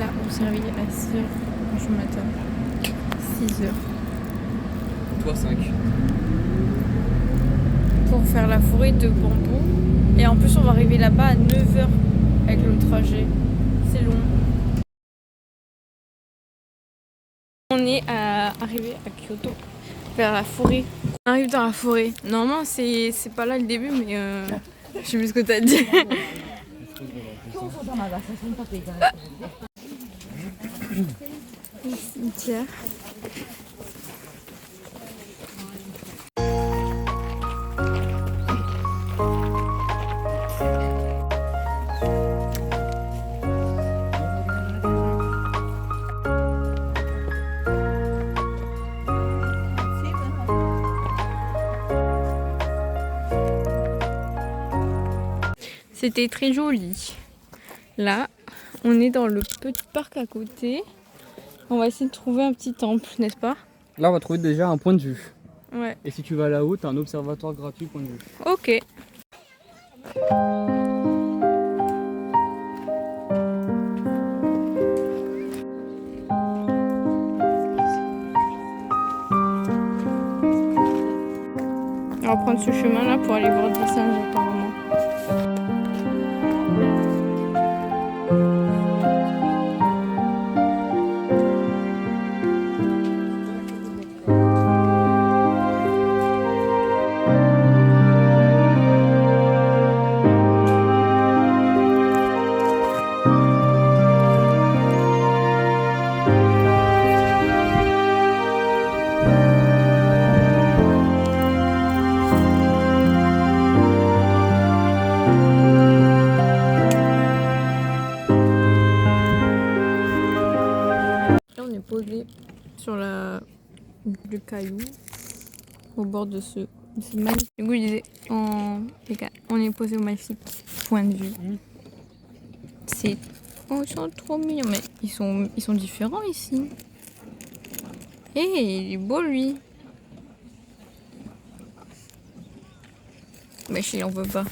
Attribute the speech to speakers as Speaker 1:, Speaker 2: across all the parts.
Speaker 1: Là, on s'est réveillé à 6h du matin. 6h.
Speaker 2: Toi 5.
Speaker 1: Pour faire la forêt de bambou. Et en plus, on va arriver là-bas à 9h avec le trajet. C'est long. On est arrivé à Kyoto, vers la forêt. On arrive dans la forêt. Normalement, c'est pas là le début, mais je sais plus ce que t'as dit. Le cimetière. C'était très joli. Là, on est dans le petit parc à côté. On va essayer de trouver un petit temple, n'est-ce pas?
Speaker 2: Là on va trouver déjà un point de vue.
Speaker 1: Ouais.
Speaker 2: Et si tu vas là-haut, t'as un observatoire gratuit point de vue.
Speaker 1: Ok. On va prendre ce chemin là pour aller voir des singes apparemment. Posé sur le caillou au bord de ce magnifique. Du coup, je disais, on est posé au magnifique point de vue. C'est, oh, ils sont trop mignons, mais ils sont différents ici. Hé, il est beau lui. Mais il en veut pas.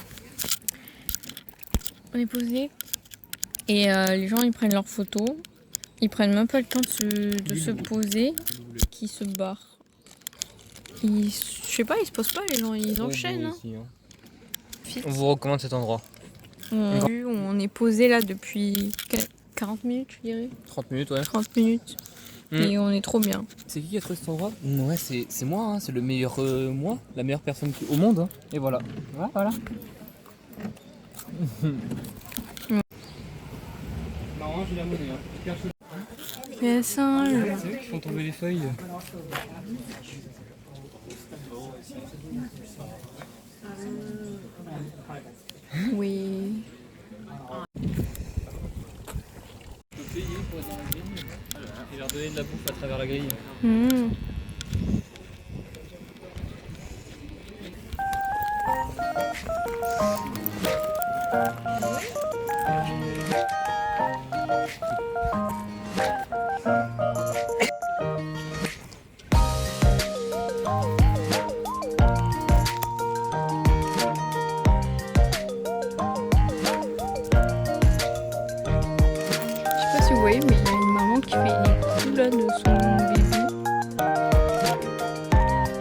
Speaker 1: On est posé et les gens ils prennent leurs photos. Ils prennent même pas le temps de se poser, qui se barrent. Je sais pas, ils se posent pas les gens, ils enchaînent. Hein.
Speaker 2: Aussi, hein. On vous recommande cet endroit.
Speaker 1: On est posé là depuis 40 minutes, je dirais.
Speaker 2: 30 minutes, ouais.
Speaker 1: 30 minutes. Et on est trop bien.
Speaker 2: C'est qui a trouvé cet endroit? Ouais, c'est moi, hein. C'est le meilleur moi, la meilleure personne au monde. Hein. Et voilà. Voilà. Marrant, j'ai la monnaie. Hein.
Speaker 1: Il y a un singe.
Speaker 2: C'est eux qui font tomber les feuilles.
Speaker 1: Oui.
Speaker 2: Et leur donner de la bouffe à travers la grille.
Speaker 1: Je sais pas si vous voyez, mais il y a une maman qui fait les poules là, de son bébé.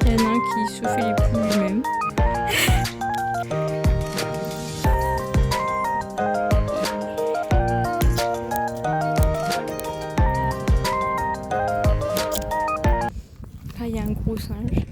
Speaker 1: Il y en a un qui se fait les poules lui-même. Là, il y a un gros singe.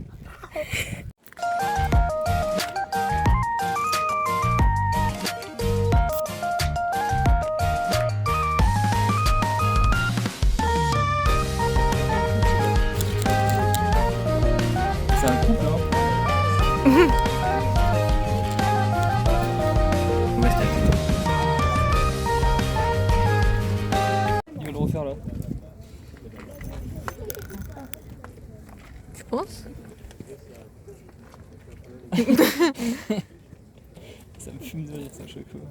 Speaker 2: C'est un couple, hein. Ouais, c'est un couple. Ils vont le refaire là.
Speaker 1: Tu penses?
Speaker 2: Ça me fume de rire ça à chaque fois.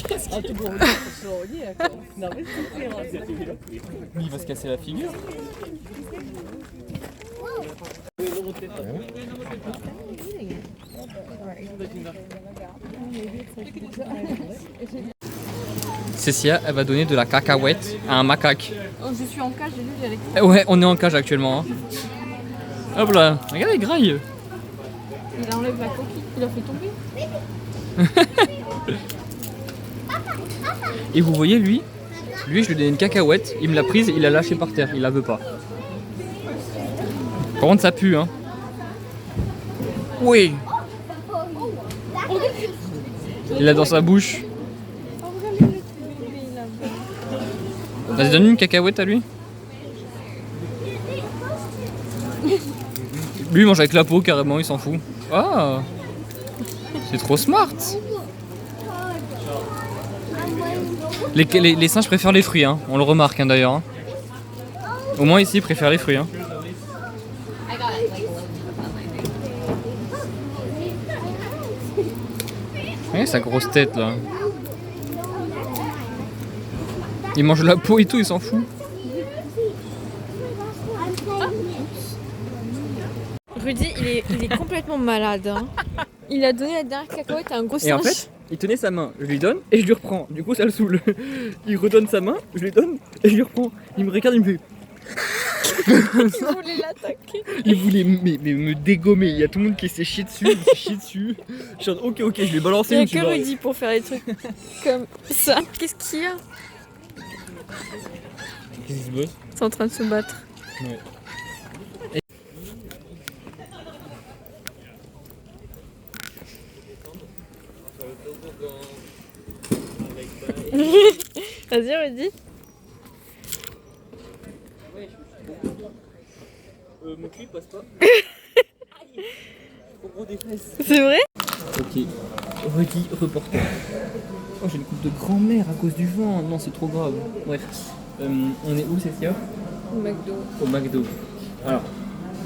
Speaker 2: Qu'est-ce qu'il il va se casser la figure. Cécia, elle va donner de la cacahuète à un macaque.
Speaker 1: Oh, je suis en cage, j'ai lu, j'ai
Speaker 2: Eh ouais, on est en cage actuellement. Hein. Hop là, regarde les grailles.
Speaker 1: Il enlève la coquille, il a fait tomber.
Speaker 2: Et vous voyez lui, je lui ai donné une cacahuète, il me l'a prise, il l'a lâchée par terre, il la veut pas. Par contre ça pue hein. Oui. Il l'a dans sa bouche. Vas-y donne une cacahuète à lui. Lui il mange avec la peau carrément, il s'en fout. Ah, c'est trop smart. Les singes préfèrent les fruits, hein. On le remarque hein, d'ailleurs. Hein. Au moins ici ils préfèrent les fruits. Hein. Regardez sa grosse tête là. Il mange la peau et tout, il s'en fout.
Speaker 1: Rudy, il est complètement malade. Hein. Il a donné la dernière cacahuète à un gros singe.
Speaker 2: Et en fait, il tenait sa main, je lui donne et je lui reprends. Du coup, ça le saoule. Il redonne sa main, je lui donne et je lui reprends. Il me regarde, il me fait.
Speaker 1: Il voulait l'attaquer.
Speaker 2: Il voulait me dégommer. Il y a tout le monde qui s'est chié dessus. Il s'est chié dessus. Je suis en train de, ok, je vais balancer.
Speaker 1: Il n'y a que Rudy pour faire des trucs comme ça. Qu'est-ce qu'il y a?
Speaker 2: Qu'est-ce qui se passe?
Speaker 1: C'est en train de se battre.
Speaker 2: Ouais.
Speaker 1: Vas-y, Rudy.
Speaker 2: Mon cul passe pas. Trop gros des fesses.
Speaker 1: C'est vrai?
Speaker 2: Ok. Rudy, reporter. Oh, j'ai une coupe de grand-mère à cause du vent. Non, c'est trop grave. Bref. On est où, Cécia?
Speaker 1: Au McDo.
Speaker 2: Au McDo. Alors,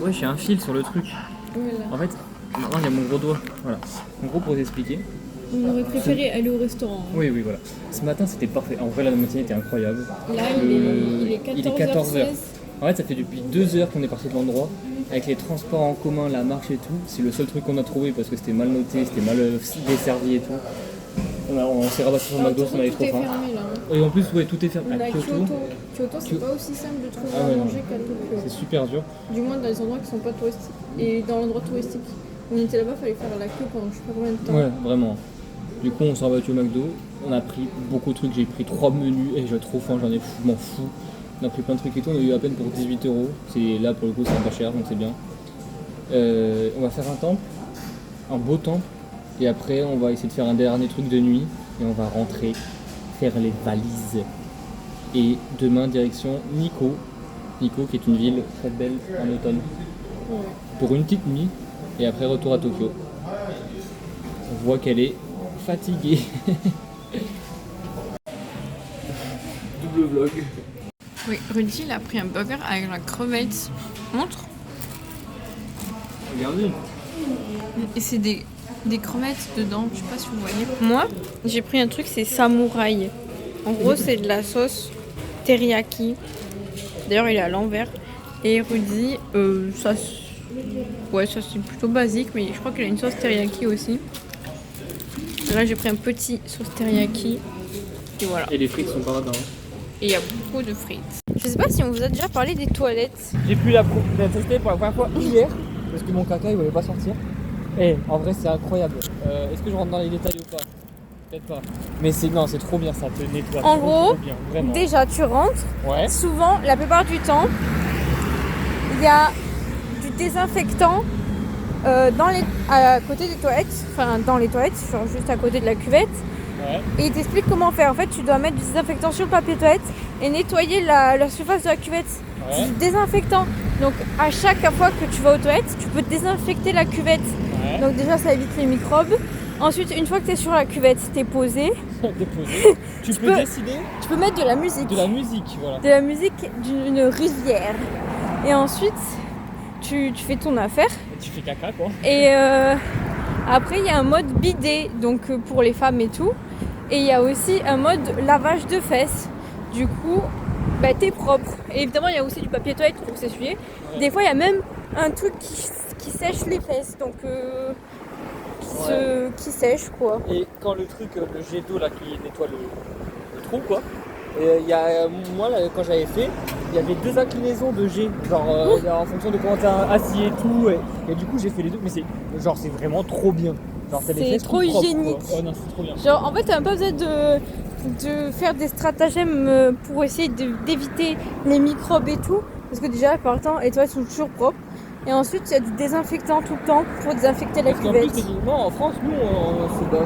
Speaker 2: ouais, j'ai un fil sur le truc.
Speaker 1: Voilà.
Speaker 2: En fait, maintenant il y a mon gros doigt. Voilà. En gros, pour vous expliquer.
Speaker 1: On aurait préféré aller au restaurant.
Speaker 2: Oui, oui, voilà. Ce matin, c'était parfait. En vrai, la matinée était incroyable.
Speaker 1: Là, il est 14h16.
Speaker 2: En fait, ça fait depuis 2 heures qu'on est parti de l'endroit. Avec les transports en commun, la marche et tout. C'est le seul truc qu'on a trouvé parce que c'était mal noté, c'était mal desservi et tout. On s'est rabattu sur le McDo, on avait trop faim.
Speaker 1: Fermé, là, hein.
Speaker 2: Et en plus, ouais, tout est fermé.
Speaker 1: On
Speaker 2: À
Speaker 1: a
Speaker 2: Kyoto,
Speaker 1: Kyoto, c'est pas aussi simple de trouver
Speaker 2: Ah ouais,
Speaker 1: à
Speaker 2: non.
Speaker 1: manger qu'à Tokyo.
Speaker 2: c'est super dur.
Speaker 1: Du moins dans les endroits qui sont pas touristiques. Et dans l'endroit touristique. On était là-bas, fallait faire la queue pendant je sais pas combien de temps.
Speaker 2: Ouais, vraiment. Du coup, on s'est rabattu au McDo. On a pris beaucoup de trucs. J'ai pris 3 menus et j'ai trop faim, je m'en fous. On a pris plein de trucs et tout. On a eu à peine pour 18 €. C'est là pour le coup, c'est pas cher donc c'est bien. On va faire un temple, un beau temple. Et après, on va essayer de faire un dernier truc de nuit. Et on va rentrer, faire les valises. Et demain, direction Nikko. Nikko, qui est une ville très belle en automne.
Speaker 1: Ouais.
Speaker 2: Pour une petite nuit. Et après, retour à Tokyo. On voit qu'elle est fatiguée. Double vlog.
Speaker 1: Oui, Rudy, il a pris un burger avec la crevette. Montre.
Speaker 2: Regardez.
Speaker 1: Et c'est des crevettes dedans, je sais pas si vous voyez. Moi, j'ai pris un truc, c'est samouraï. En gros, c'est de la sauce teriyaki. D'ailleurs, il est à l'envers. Et Rudy, ça c'est plutôt basique, mais je crois qu'il a une sauce teriyaki aussi. Là, j'ai pris un petit sauce teriyaki. Et voilà.
Speaker 2: Et les frites sont pas là-dedans.
Speaker 1: Et il y a beaucoup de frites. Je sais pas si on vous a déjà parlé des toilettes.
Speaker 2: J'ai pu la tester pour la première fois hier. Parce que mon caca il voulait pas sortir. Et en vrai c'est incroyable. Est-ce que je rentre dans les détails ou pas? Peut-être pas. Mais c'est trop bien, ça te nettoie.
Speaker 1: En gros,
Speaker 2: bien, vraiment.
Speaker 1: déjà tu rentres.
Speaker 2: Ouais.
Speaker 1: Souvent, la plupart du temps, il y a du désinfectant à côté des toilettes. Enfin, dans les toilettes, genre juste à côté de la cuvette.
Speaker 2: Ouais.
Speaker 1: Et il t'explique comment faire. En fait, tu dois mettre du désinfectant sur le papier toilette et nettoyer la surface de la cuvette.
Speaker 2: Ouais.
Speaker 1: C'est du désinfectant. Donc, à chaque fois que tu vas aux toilettes, tu peux désinfecter la cuvette.
Speaker 2: Ouais.
Speaker 1: Donc, déjà, ça évite les microbes. Ensuite, une fois que tu es sur la cuvette, tu es posé.
Speaker 2: Tu peux décider
Speaker 1: Tu peux mettre de la musique.
Speaker 2: de la musique, voilà.
Speaker 1: De la musique d'une rivière. Et ensuite, tu fais ton affaire.
Speaker 2: Et tu fais caca quoi.
Speaker 1: Et après, il y a un mode bidet, donc pour les femmes et tout. Et il y a aussi un mode lavage de fesses. Du coup, t'es propre. Et évidemment, il y a aussi du papier toilette pour s'essuyer. Ouais. Des fois, il y a même un truc qui sèche les fesses. Donc qui sèche quoi.
Speaker 2: Et quand le truc, le jet d'eau là qui nettoie le trou quoi, il y a, moi là, quand j'avais fait, il y avait 2 inclinaisons de jet, genre en fonction de comment t'es assis et tout, et du coup j'ai fait les deux, mais c'est vraiment trop bien. Genre, t'as les
Speaker 1: C'est
Speaker 2: fesses
Speaker 1: trop
Speaker 2: tout propres,
Speaker 1: hygiénique.
Speaker 2: quoi. Oh non, c'est trop bien.
Speaker 1: Genre en fait t'as même pas besoin de faire des stratagèmes pour essayer d'éviter les microbes et tout. Parce que déjà par le temps les toilettes sont toujours propres. Et ensuite il y a du désinfectant tout le temps pour désinfecter la
Speaker 2: Parce qu'en plus,
Speaker 1: cuvette.
Speaker 2: non, en France, nous,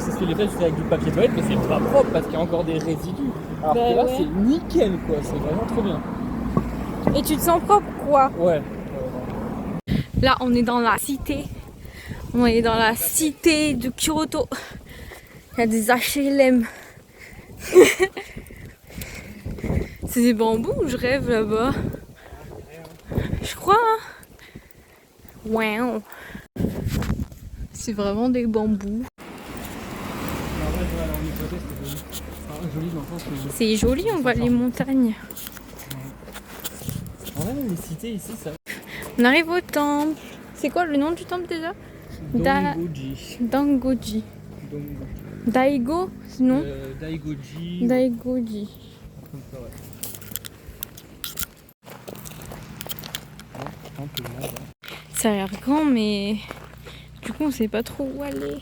Speaker 2: ça se fait les fesses avec du papier toilette, mais c'est pas propre parce qu'il y a encore des résidus. Alors
Speaker 1: Bah
Speaker 2: que là,
Speaker 1: ouais.
Speaker 2: c'est nickel, quoi. C'est vraiment trop bien.
Speaker 1: Et tu te sens propre quoi.
Speaker 2: Ouais.
Speaker 1: Là on est dans la cité. On est dans la cité de Kyoto. Il y a des HLM. C'est des bambous, je rêve là-bas. Je crois. Hein. Wow. C'est vraiment des bambous.
Speaker 2: Joli dans le sens que...
Speaker 1: C'est joli, on voit les montagnes.
Speaker 2: Ouais, les cités ici, ça...
Speaker 1: On arrive au temple. C'est quoi le nom du temple déjà?
Speaker 2: Dongoji.
Speaker 1: Dangoji. Daigo, sinon
Speaker 2: Daigoji.
Speaker 1: Daigoji.
Speaker 2: Comme ça, ouais. Temple là,
Speaker 1: Ça a l'air grand, mais du coup, on sait pas trop où aller.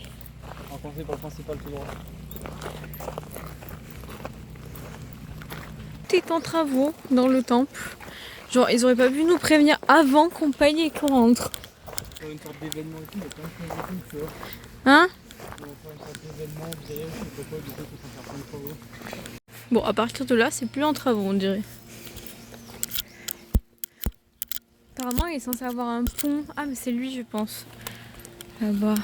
Speaker 2: on va commencer par le principal tout droit.
Speaker 1: Tout est en travaux dans le temple. Genre, ils auraient pas pu nous prévenir avant qu'on paye et qu'on rentre.
Speaker 2: Pour une sorte d'événement ici, il y a plein de choses ici, tu vois.
Speaker 1: Hein?
Speaker 2: On va faire une sorte d'événement, vous savez, je sais pas quoi, du coup, faut s'en faire plein de travaux.
Speaker 1: Bon, à partir de là, c'est plus en travaux, on dirait. Apparemment, il est censé avoir un pont. Ah, mais c'est lui, je pense. Là-bas.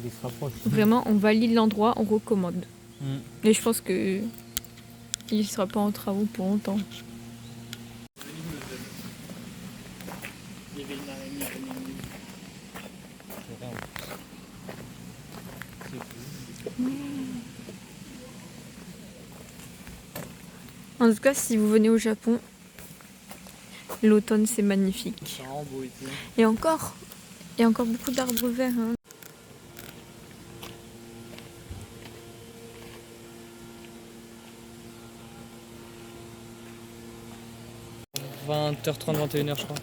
Speaker 2: Il se rapproche.
Speaker 1: Vraiment, on valide l'endroit, on recommande.
Speaker 2: Mm.
Speaker 1: Et je pense que il sera pas en travaux pour longtemps.
Speaker 2: Il y avait une araignée comme une...
Speaker 1: En tout cas, si vous venez au Japon, l'automne c'est magnifique.
Speaker 2: C'est vraiment beau ici.
Speaker 1: Et encore, il y a encore beaucoup d'arbres verts. Hein.
Speaker 2: – 20h30, 21h je crois.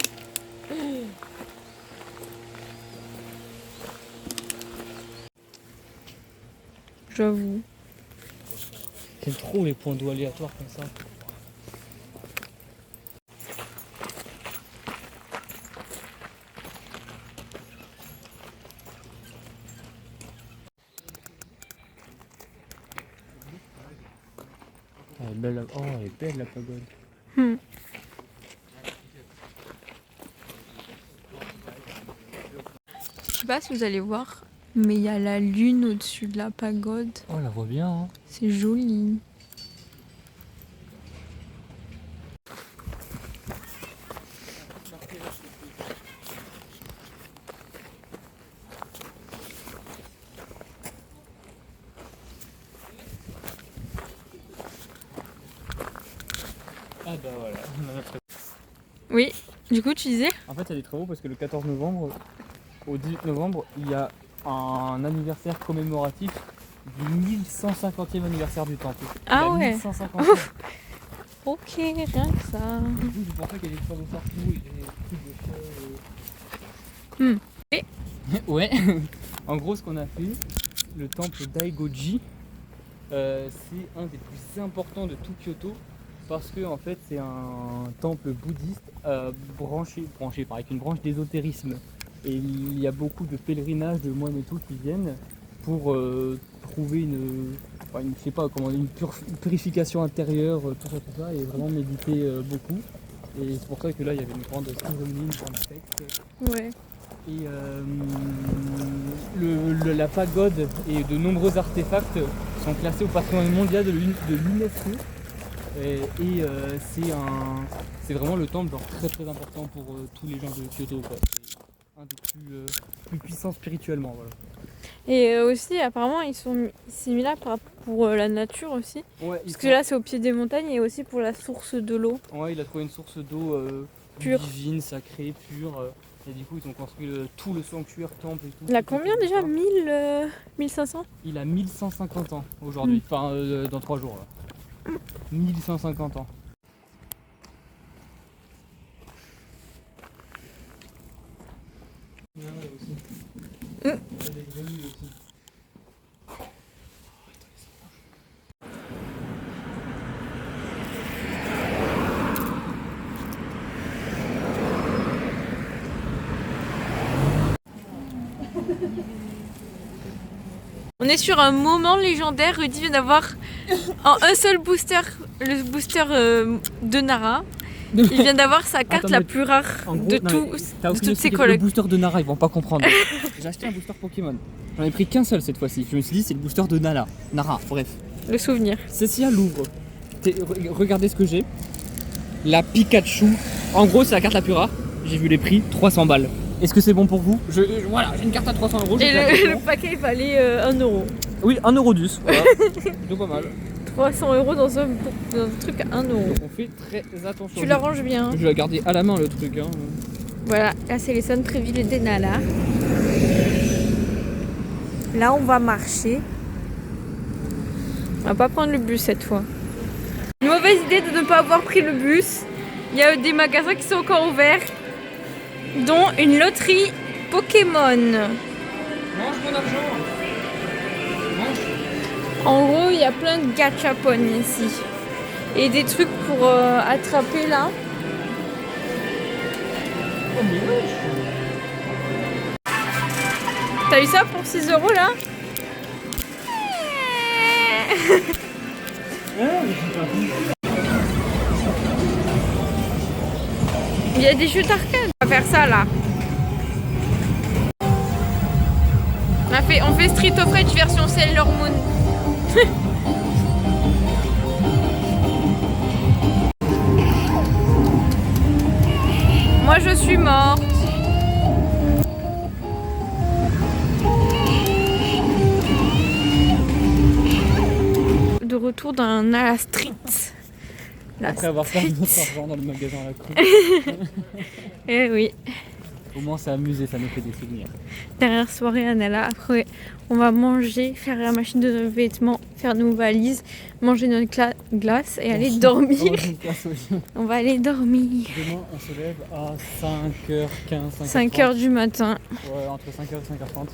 Speaker 1: J'avoue.
Speaker 2: J'aime trop les points d'eau aléatoires comme ça. Elle est belle, oh, elle est belle la pagode.
Speaker 1: Je sais pas si vous allez voir, mais il y a la lune au-dessus de la pagode.
Speaker 2: Oh, on la voit bien, hein.
Speaker 1: C'est joli.
Speaker 2: Ah bah voilà, on a notre...
Speaker 1: Oui, du coup tu disais?
Speaker 2: En fait, il y a des travaux parce que le 14 novembre au 18 novembre, il y a un anniversaire commémoratif du 1150e anniversaire du temple.
Speaker 1: Ah ouais.
Speaker 2: 1150.
Speaker 1: Ok, rien que ça.
Speaker 2: Du coup, c'est pour ça qu'il y a des travaux partout et des trucs de feu. Ouais. En gros, ce qu'on a fait, le temple Daigoji, c'est un des plus importants de tout Kyoto. Parce que en fait c'est un temple bouddhiste branché avec une branche d'ésotérisme. Et il y a beaucoup de pèlerinages de moines et tout qui viennent pour trouver je sais pas comment, une purification intérieure, tout ça, et vraiment méditer beaucoup. Et c'est pour ça que là il y avait une grande cérémonie, une grande fête.
Speaker 1: Ouais.
Speaker 2: Et la pagode et de nombreux artefacts sont classés au patrimoine mondial de l'UNESCO. C'est vraiment le temple genre, très très important pour tous les gens de Kyoto, quoi. C'est un des plus puissants spirituellement. Voilà.
Speaker 1: Et aussi, apparemment, ils sont similaires pour la nature aussi.
Speaker 2: Ouais,
Speaker 1: Parce que là, c'est au pied des montagnes et aussi pour la source de l'eau.
Speaker 2: Ouais, il a trouvé une source d'eau
Speaker 1: Pure.
Speaker 2: divine, sacrée, pure. Et du coup, ils ont construit tout le sanctuaire, temple et tout.
Speaker 1: Il a combien déjà 1500
Speaker 2: Il a 1150 ans aujourd'hui, enfin dans 3 jours là. 1150 ans.
Speaker 1: On est sur un moment légendaire. Rudy vient d'avoir en un seul booster, le booster de Nara. Il vient d'avoir sa carte la plus rare de toutes ses
Speaker 2: Le
Speaker 1: colocs.
Speaker 2: booster de Nara, ils vont pas comprendre. J'ai acheté un booster Pokémon. J'en ai pris qu'un seul cette fois-ci. Je me suis dit, c'est le booster de Nara. Bref.
Speaker 1: Le souvenir.
Speaker 2: Cécia l'ouvre. Regardez ce que j'ai. La Pikachu. En gros, c'est la carte la plus rare. J'ai vu les prix, 300 balles. Est-ce que c'est bon pour vous? Voilà, j'ai une carte à 300 €.
Speaker 1: Et le paquet valait 1 euro.
Speaker 2: Oui, 1,10 €. Voilà. Plutôt pas mal.
Speaker 1: 300 € dans un truc à 1 euro.
Speaker 2: Donc on fait très attention.
Speaker 1: Tu l'arranges bien.
Speaker 2: Je vais la garder à la main le truc. Hein.
Speaker 1: Voilà, là c'est les centres-villes d'Enala. Là on va marcher. On va pas prendre le bus cette fois. Une mauvaise idée de ne pas avoir pris le bus. Il y a des magasins qui sont encore ouverts, dont une loterie Pokémon.
Speaker 2: Mange mon argent. Mange.
Speaker 1: En gros, il y a plein de gachapon ici. Et des trucs pour attraper là.
Speaker 2: Oh mais wesh.
Speaker 1: T'as eu ça pour 6 € là? Il y a des jeux d'arcade. On va faire ça là. On fait Street of Rage version Sailor Moon. Moi je suis morte. De retour dans la street.
Speaker 2: Après avoir perdu notre argent dans le magasin à la cour.
Speaker 1: Eh oui.
Speaker 2: Au moins c'est amusé, ça nous fait des souvenirs.
Speaker 1: Dernière soirée à Nala. Après on va manger, faire la machine de nos vêtements, faire nos valises, manger notre glace et aller dormir. On va aller dormir.
Speaker 2: Demain on se lève à 5h15,
Speaker 1: 5h du matin.
Speaker 2: Ouais, entre 5h et 5h30.